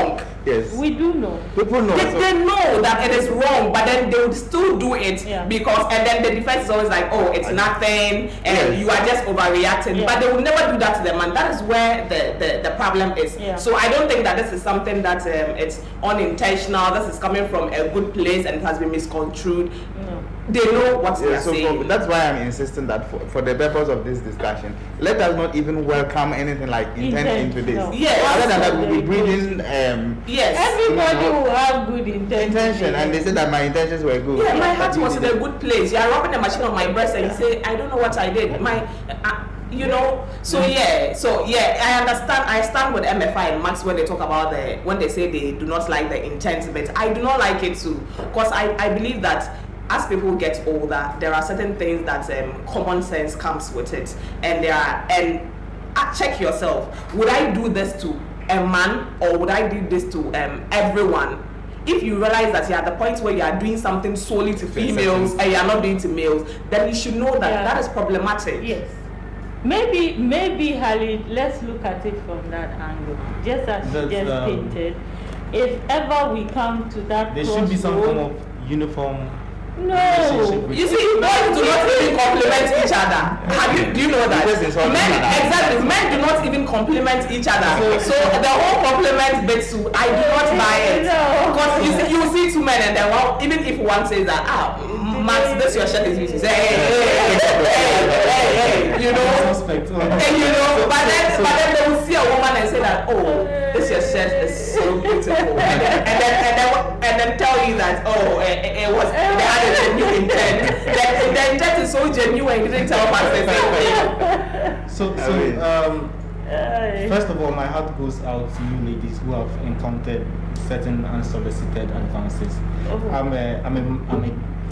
wrong. Yes. We do know. People know. They know that it is wrong, but then they would still do it because, and then the defense is always like, oh, it's nothing, and you are just overreacting. But they will never do that to the man. That is where the problem is. So I don't think that this is something that it's unintentional. This is coming from a good place and it has been misconstrued. No. They know what they are saying. That's why I'm insisting that for the purpose of this discussion, let us not even welcome anything like intent into this. No. Yes. Other than that, we'll be breathing. Everybody will have good intention, and they said that my intentions were good. Yeah, my heart was in a good place. You are rubbing the machine on my breast, and you say, I don't know what I did. You know. So I understand. I stand with MFI and Max when they talk about when they say they do not like the intent, but I do not like it too, because I believe that as people get older, there are certain things that common sense comes with it, and check yourself. Would I do this to a man or would I do this to everyone? If you realize that you're at the point where you are doing something solely to females and you are not doing to males, then you should know that that is problematic. Yes. Maybe Halid, let's look at it from that angle. Just as you just painted. If ever we come to that there should be some form of uniform. No. You see, boys do not even compliment each other. Do you know that? Men do not even compliment each other. So the whole compliment bit, I do not buy it. Because you see two men and then even if one says that, Max, this your shirt is beautiful. Say, hey, you know. And you know, but then they will see a woman and say that, oh, this your shirt is so beautiful. And then tell you that, oh, it was they had a genuine intent. The intent is so genuine, you didn't tell Max the same thing. So first of all, my heart goes out to you ladies who have encountered certain unsolicited advances. I'm a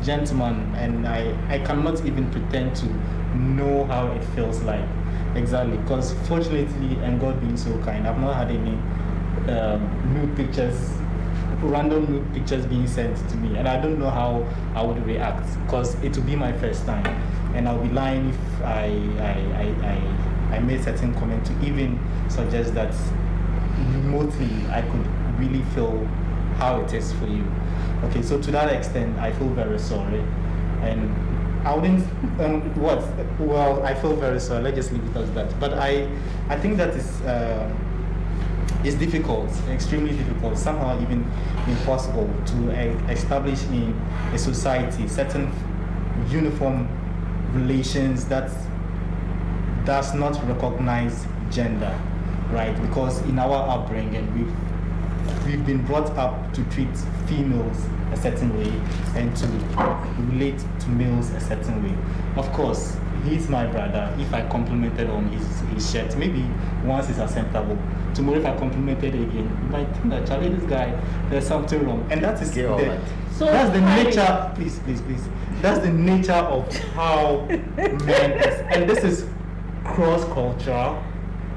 gentleman, and I cannot even pretend to know how it feels like exactly, because fortunately, and God being so kind, I've not had any nude pictures, random nude pictures being sent to me, and I don't know how I would react, because it will be my first time, and I'll be lying if I made certain comment to even suggest that remotely I could really feel how it is for you. Okay, so to that extent, I feel very sorry, and I wouldn't. Well, I feel very sorry. Let's just leave it as that. But I think that is difficult, extremely difficult, somehow even impossible to establish in a society certain uniform relations that does not recognize gender, right? Because in our upbringing, we've been brought up to treat females a certain way and to relate to males a certain way. Of course, he's my brother. If I complimented on his shirt, maybe once is acceptable. Tomorrow, if I complimented again, you might think that, Charlie, this guy, there's something wrong. And that is So that's the nature. Please. That's the nature of how men is, and this is cross-cultural.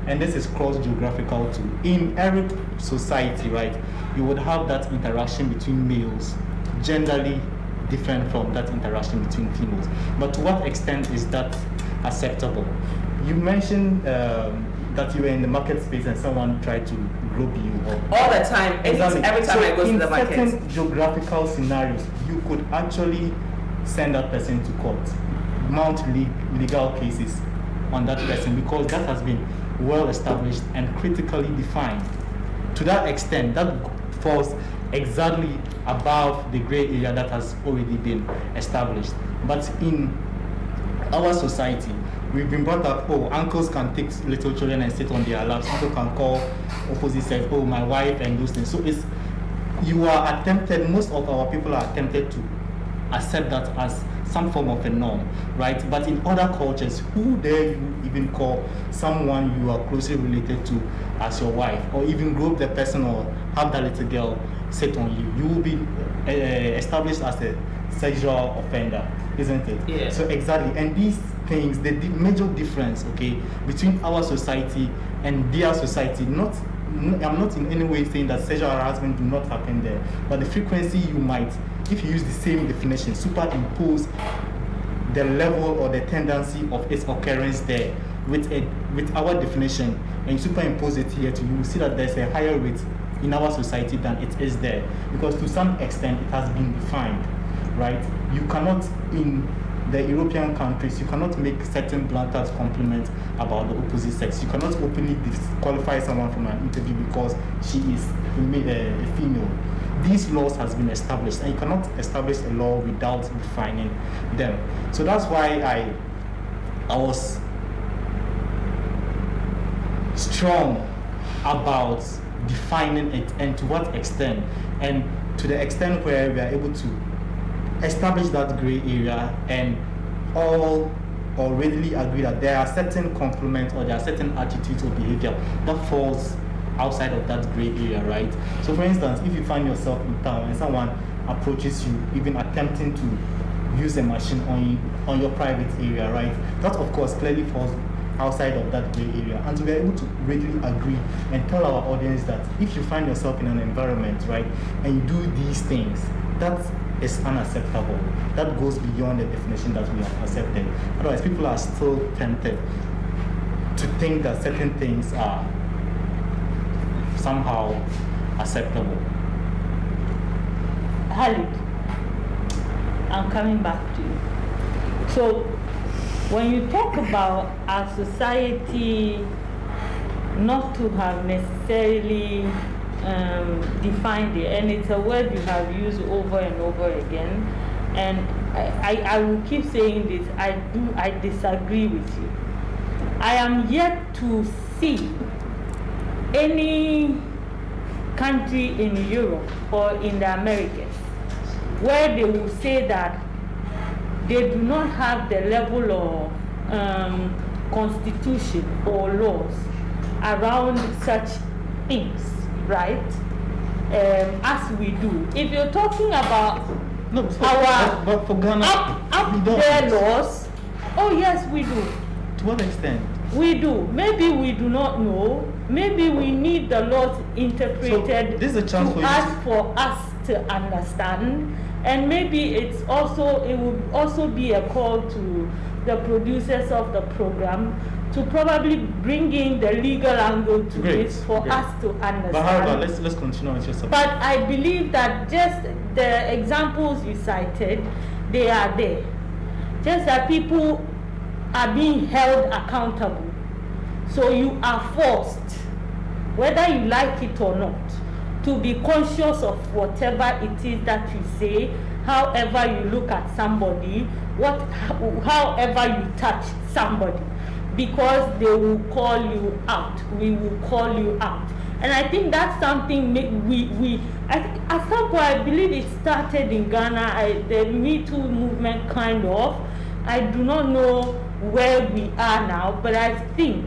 And this is cross-geographical too. In every society, right, you would have that interaction between males, generally different from that interaction between females. But to what extent is that acceptable? You mentioned that you were in the market space and someone tried to grope you. All the time. Exactly. Every time I go to the market. In certain geographical scenarios, you could actually send that person to court, mount legal cases on that person, because that has been well established and critically defined. To that extent, that falls exactly above the gray area that has already been established. But in our society, we've been brought up, uncles can take little children and sit on their laps, uncle can call opposite sex, my wife, and those things. So most of our people are tempted to accept that as some form of a norm, right? But in other cultures, who dare you even call someone you are closely related to as your wife, or even group the person or have that little girl sit on you? You will be established as a sexual offender, isn't it? Yeah. So exactly, and these things, the major difference, okay, between our society and their society, I'm not in any way saying that sexual harassment do not happen there, but the frequency you might, if you use the same definition, superimpose the level or the tendency of its occurrence there with our definition, and you superimpose it here, you will see that there's a higher rate in our society than it is there, because to some extent it has been defined, right? You cannot, in the European countries, you cannot make certain blanket compliments about the opposite sex. You cannot openly disqualify someone from an interview because she is a female. These laws has been established, and you cannot establish a law without defining them. So that's why I was strong about defining it, and to what extent, and to the extent where we are able to establish that gray area and all or readily agree that there are certain compliments or there are certain attitudes or behavior that falls outside of that gray area, right? So for instance, if you find yourself in town and someone approaches you, even attempting to use a machine on your private area, right? That of course clearly falls outside of that gray area, and to be able to readily agree and tell our audience that if you find yourself in an environment, right, and you do these things, that is unacceptable. That goes beyond the definition that we have accepted. Otherwise, people are still tempted to think that certain things are somehow acceptable. Halid, I'm coming back to you. So, when you talk about our society not to have necessarily defined it, and it's a word you have used over and over again, and I will keep saying this, I disagree with you. I am yet to see any country in Europe or in the Americas where they will say that they do not have the level of constitution or laws around such things, right? As we do. If you're talking about No, our but for Ghana, up we don't. there laws. Oh yes, we do. To what extent? We do. Maybe we do not know. Maybe we need the laws interpreted So this is a chance for you for us to understand. And maybe it would also be a call to the producers of the program to probably bring in the legal angle to this for us to understand. But however, let's continue with your subject. But I believe that just the examples you cited, they are there. Just that people are being held accountable. So you are forced, whether you like it or not, to be conscious of whatever it is that you say, however you look at somebody, however you touch somebody, because they will call you out. We will call you out. And I think that's something at some point, I believe it started in Ghana, the Me Too movement kind of. I do not know where we are now, but I think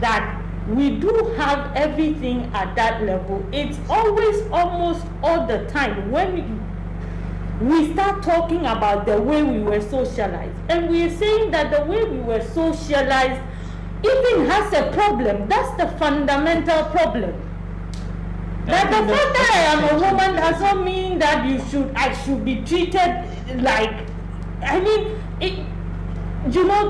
that we do have everything at that level. It's always, almost all the time, when we start talking about the way we were socialized, and we are saying that the way we were socialized even has a problem. That's the fundamental problem. That the fact that I am a woman does not mean that I should be treated like, I mean,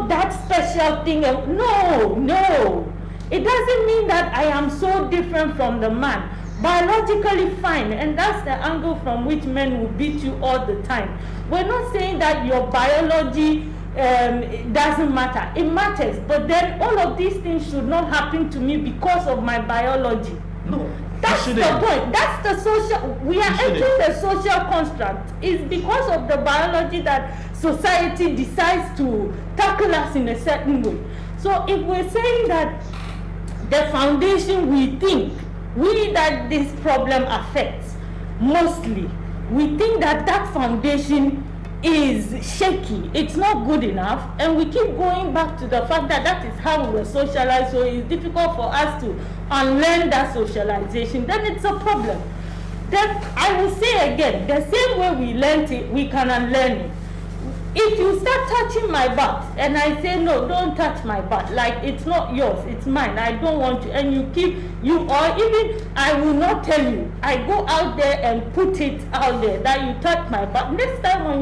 that special thing. No. It doesn't mean that I am so different from the man. Biologically fine, and that's the angle from which men will beat you all the time. We're not saying that your biology doesn't matter. It matters, but then all of these things should not happen to me because of my biology. No, that's the point. That's the social. We are entering the social construct. It's because of the biology that society decides to tackle us in a certain way. So if we're saying that the foundation that this problem affects mostly, we think that foundation is shaky, it's not good enough, and we keep going back to the fact that is how we were socialized, so it's difficult for us to unlearn that socialization, then it's a problem. Then I will say again, the same way we learned it, we can unlearn it. If you start touching my butt and I say no, don't touch my butt, like it's not yours, it's mine, I don't want you, and or even I will not tell you, I go out there and put it out there that you touch my butt. Next time when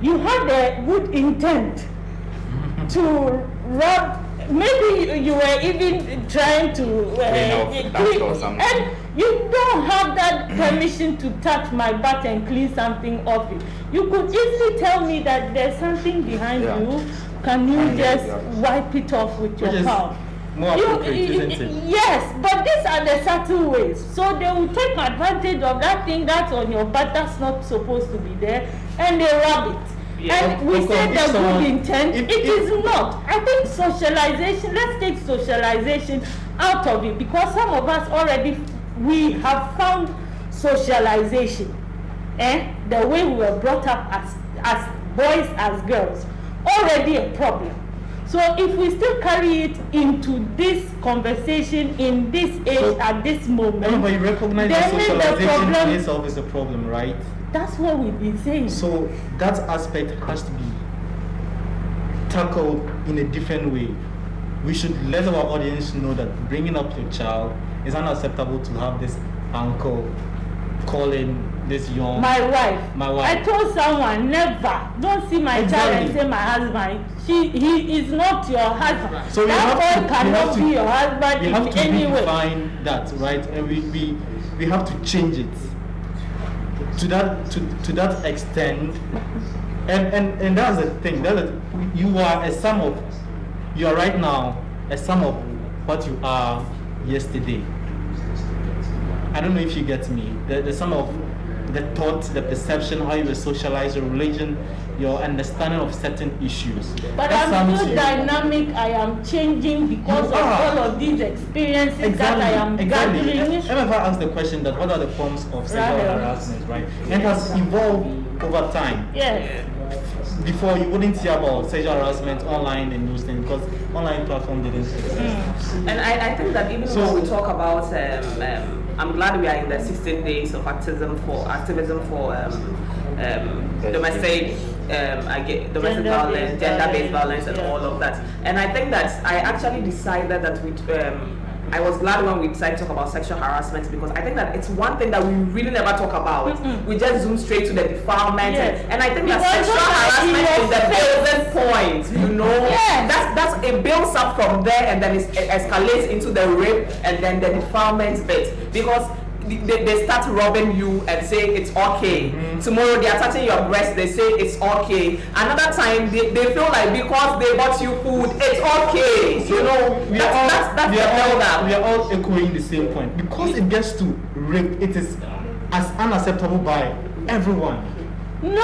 you have a good intent to rub, maybe you were even trying to clean or something, and you don't have that permission to touch my butt and clean something off it. You could easily tell me that there's something behind you. Can you just wipe it off with your palm? More appropriate, isn't it? Yes, but these are the subtle ways. So they will take advantage of that thing that's on your butt that's not supposed to be there, and they rub it. Yeah, and we say the good intent, it is not. I think socialization, let's take socialization out of it, because some of us already, we have found socialization, the way we were brought up as boys, as girls, already a problem. So if we still carry it into this conversation in this age, at this moment, but you recognize that socialization in itself is a problem, right? That's what we've been saying. So that aspect has to be tackled in a different way. We should let our audience know that bringing up your child is unacceptable to have this uncle calling this young... My wife. I told someone, never. Don't see my child and say my husband. He is not your husband. So that boy cannot be your husband in any way. We have to redefine that, right? And we have to change it to that extent. And that's the thing. You are right now a sum of what you are yesterday. I don't know if you get me. The sum of the thoughts, the perception, how you were socialized, your religion, your understanding of certain issues. But I'm still dynamic. I am changing because of all of these experiences that I am gathering. Ever asked the question that what are the forms of sexual harassment, right? It has evolved over time. Yes. Before you wouldn't hear about sexual harassment online and those things because online platform didn't exist. And I think that even when we talk about, I'm glad we are in the 16 days of activism for domestic domestic violence, gender-based violence, and all of that. And I think that I actually decided that I was glad when we decided to talk about sexual harassment because I think that it's one thing that we really never talk about. We just zoom straight to the defilement, and I think that sexual harassment is the building point. That's it builds up from there, and then it escalates into the rape and then the defilement bit because they start robbing you and say it's okay. Tomorrow they are touching your breast, they say it's okay. Another time they feel like because they bought you food, it's okay. So we are all echoing the same point. Because it gets to rape, it is as unacceptable by everyone. No.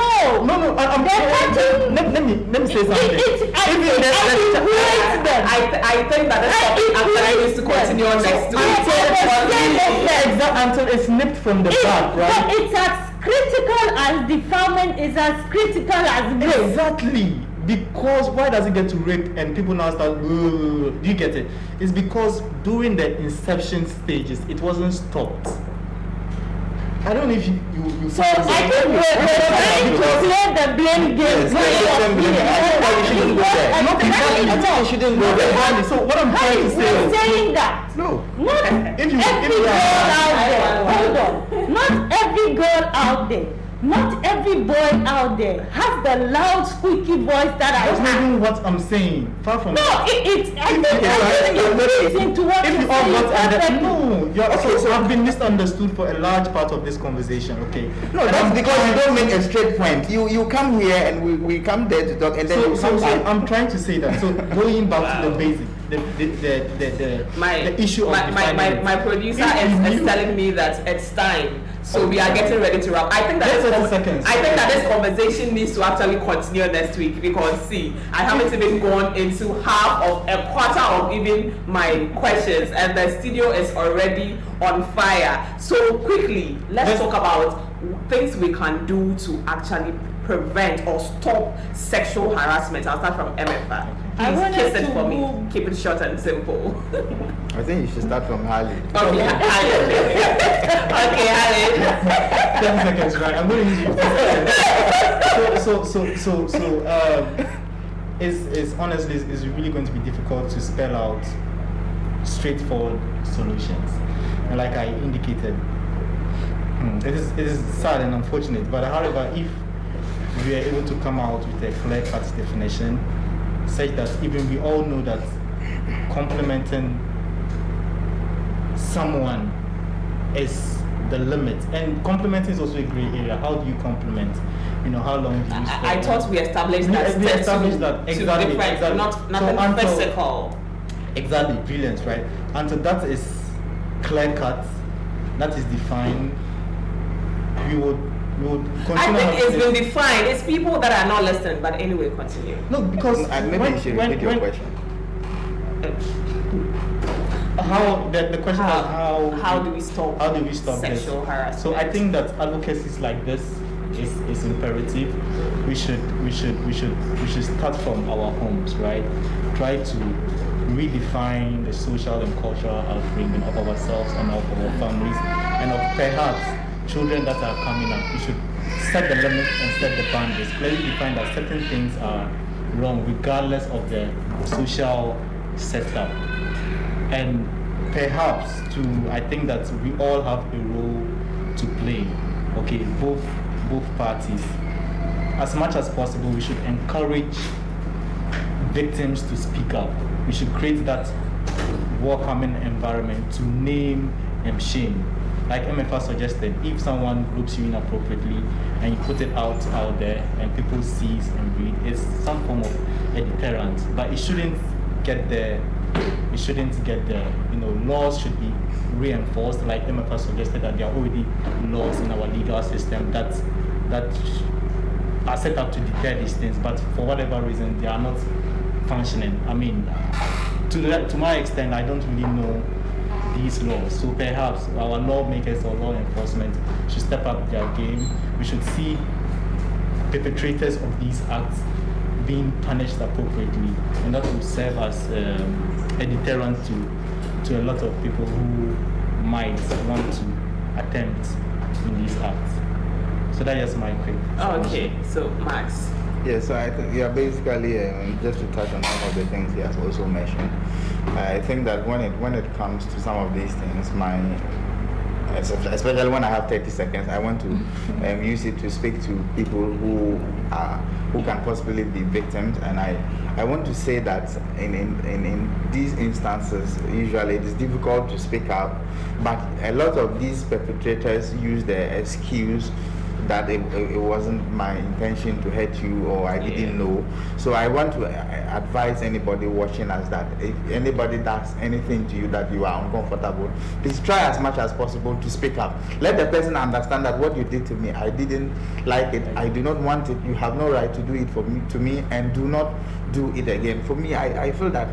I'm saying, let me say something. I think that this topic actually needs to continue on next week. Until it's nipped from the bud, right? But it's as critical as defilement is as critical as rape. Exactly. Because why does it get to rape and people now start, do you get it? It's because during the inception stages, it wasn't stopped. I don't know if you so I think we're trying to play the blame game. I think we shouldn't go there. So what I'm trying to say we're is saying that no. Not every girl out there. Hold on. Not every girl out there. Not every boy out there has the loud, squeaky voice that I that's not have. even what I'm saying. Far from No, that. I think it fits into what If you're you all saying got perfectly. so I've been misunderstood for a large part of this conversation, okay? No, that's because you don't make a straight point. You come here and we come there to talk and then you come back. I'm trying to say that. So going back to the basic, the issue of my producer is telling me that it's time. So we are getting ready to wrap. I think that this conversation needs to actually continue next week because see, I haven't even gone into a quarter of even my questions, and the studio is already on fire. So quickly, let's talk about things we can do to actually prevent or stop sexual harassment. I'll start from MFA. Please kiss it for me. Keep it short and simple. I think you should start from Harley. Okay, Harley. Okay, Harley. 10 seconds, right? I'm going to use 50 seconds. It's honestly it's really going to be difficult to spell out straightforward solutions. And like I indicated, it is sad and unfortunate. But however, if we are able to come out with a clear-cut definition, such that even we all know that complimenting someone is the limit, and complimenting is also a gray area. How do you compliment? How long do you spend? I thought we established that. We established that exactly. Nothing physical. Exactly, brilliant, right? Until that is clear cut, that is defined, we would continue. I think it's been defined. It's people that are not listening. But anyway, continue. No, because maybe you should repeat your question. The question is how do we stop sexual harassment? So I think that advocacies like this is imperative. We should start from our homes, right? Try to redefine the social and cultural upbringing of ourselves and of our families and of perhaps children that are coming up. We should set the limits and set the boundaries. Clearly define that certain things are wrong regardless of the social setup. And perhaps I think that we all have a role to play. Okay, both parties. As much as possible, we should encourage victims to speak up. We should create that welcoming environment to name and shame. Like MFA suggested, if someone groups you inappropriately and you put it out there and people sees and read, it's some form of a deterrent. But it shouldn't get there. Laws should be reinforced. Like MFA suggested that there are already laws in our legal system that are set up to deter these things, but for whatever reason they are not functioning. I mean, to my extent, I don't really know these laws. So perhaps our lawmakers or law enforcement should step up their game. We should see perpetrators of these acts being punished appropriately, and that would serve as a deterrent to a lot of people who might want to attempt in these acts. So that is my quick. Okay, so Max. Yeah, so I think, basically, just to touch on some of the things he has also mentioned, I think that when it comes to some of these things, especially when I have 30 seconds, I want to use it to speak to people who can possibly be victims, and I want to say that in these instances, usually it is difficult to speak up, but a lot of these perpetrators use the excuse that it wasn't my intention to hurt you, or I didn't know. So I want to advise anybody watching us that if anybody does anything to you that you are uncomfortable, please try as much as possible to speak up. Let the person understand that what you did to me, I didn't like it, I do not want it, you have no right to do it to me, and do not do it again. For me, I feel that,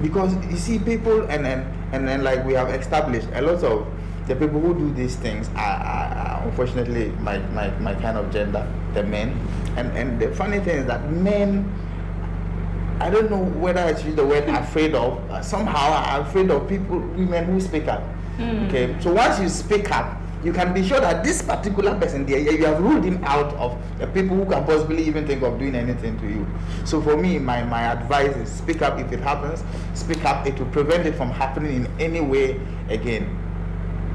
because you see people, and then like we have established, a lot of the people who do these things are unfortunately my kind of gender, the men. And the funny thing is that men, I don't know whether I use the word afraid of, somehow are afraid of women who speak up. Okay, so once you speak up, you can be sure that this particular person there, you have ruled him out of the people who can possibly even think of doing anything to you. So for me, my advice is speak up if it happens. Speak up, it will prevent it from happening in any way again.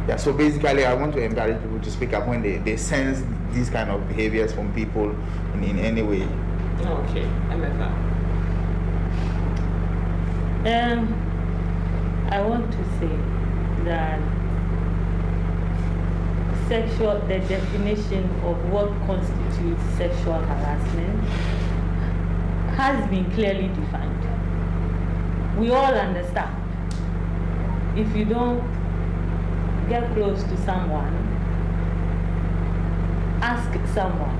Yeah, so basically I want to encourage people to speak up when they sense these kind of behaviors from people in any way. Okay, Emeka. I want to say that the definition of what constitutes sexual harassment has been clearly defined. We all understand. If you don't get close to someone, ask someone.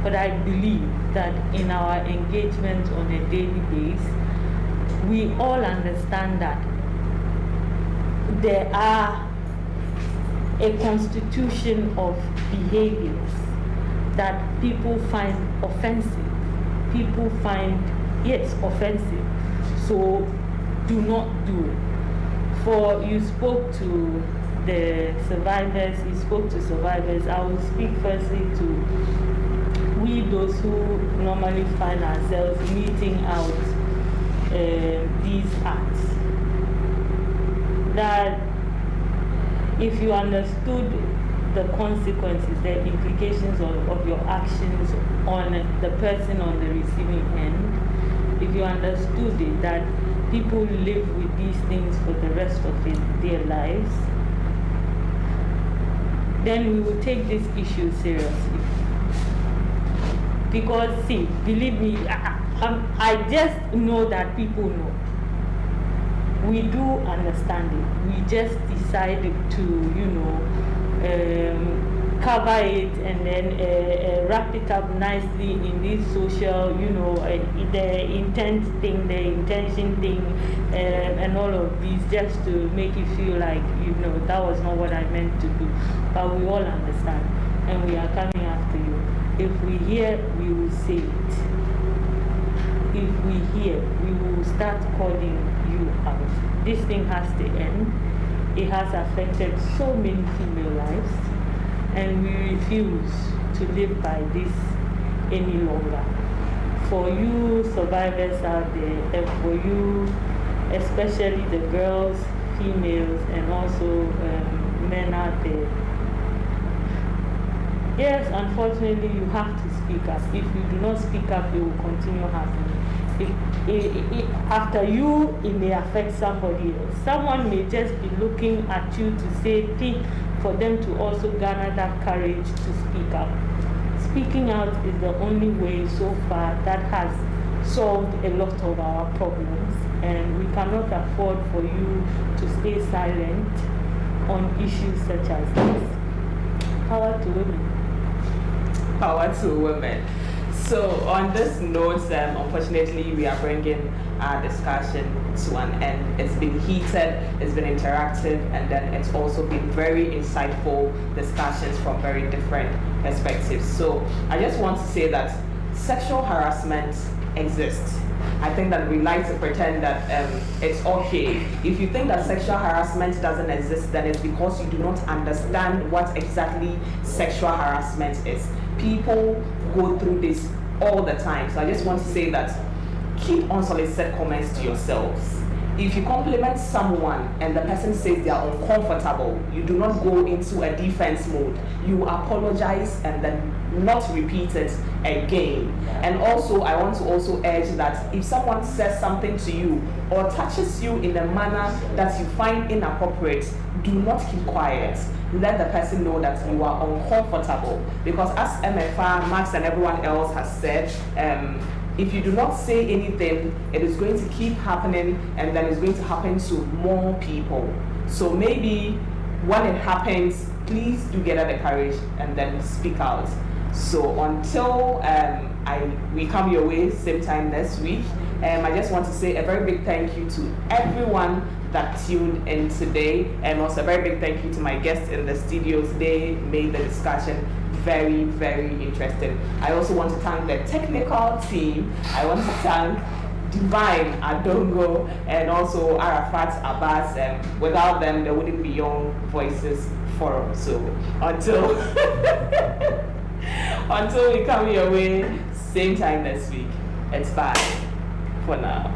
But I believe that in our engagement on a daily basis, we all understand that there are a constitution of behaviors that people find offensive. People find, yes, offensive. So do not do it. For you spoke to the survivors, you spoke to survivors. I will speak firstly to we, those who normally find ourselves meeting out these acts. That if you understood the consequences, the implications of your actions on the person on the receiving end, if you understood it, that people live with these things for the rest of their lives, then we will take this issue seriously. Because, see, believe me, I just know that people know. We do understand it. We just decided to, cover it and then wrap it up nicely in this social, the intent thing, the intention thing, and all of these, just to make it feel like, that was not what I meant to do. But we all understand, and we are coming after you. If we hear, we will say it. If we hear, we will start calling you out. This thing has to end. It has affected so many female lives, and we refuse to live by this any longer. For you survivors out there, and for you, especially the girls, females, and also men out there, yes, unfortunately, you have to speak up. If you do not speak up, it will continue happening. After you, it may affect somebody else. Someone may just be looking at you to say things for them to also garner that courage to speak up. Speaking out is the only way so far that has solved a lot of our problems, and we cannot afford for you to stay silent on issues such as this. Power to women. Power to women. So on this note, unfortunately, we are bringing our discussion to an end. It's been heated, it's been interactive, and then it's also been very insightful discussions from very different perspectives. So I just want to say that sexual harassment exists. I think that we like to pretend that it's okay. If you think that sexual harassment doesn't exist, then it's because you do not understand what exactly sexual harassment is. People go through this all the time. So I just want to say that keep unsolicited comments to yourselves. If you compliment someone and the person says they are uncomfortable, you do not go into a defense mode. You apologize and then not repeat it again. And also, I want to also urge that if someone says something to you or touches you in a manner that you find inappropriate, do not keep quiet. Let the person know that you are uncomfortable. Because as MFR, Max, and everyone else has said, if you do not say anything, it is going to keep happening, and then it's going to happen to more people. So maybe when it happens, please do gather the courage and then speak out. So until we come your way same time next week, I just want to say a very big thank you to everyone that tuned in today, and also a very big thank you to my guests in the studios. They made the discussion very, very interesting. I also want to thank the technical team. I want to thank Divine Adongo and also Arafat Abbas. Without them, there wouldn't be Young Voices Forum. So until until we come your way, same time next week, it's bye for now.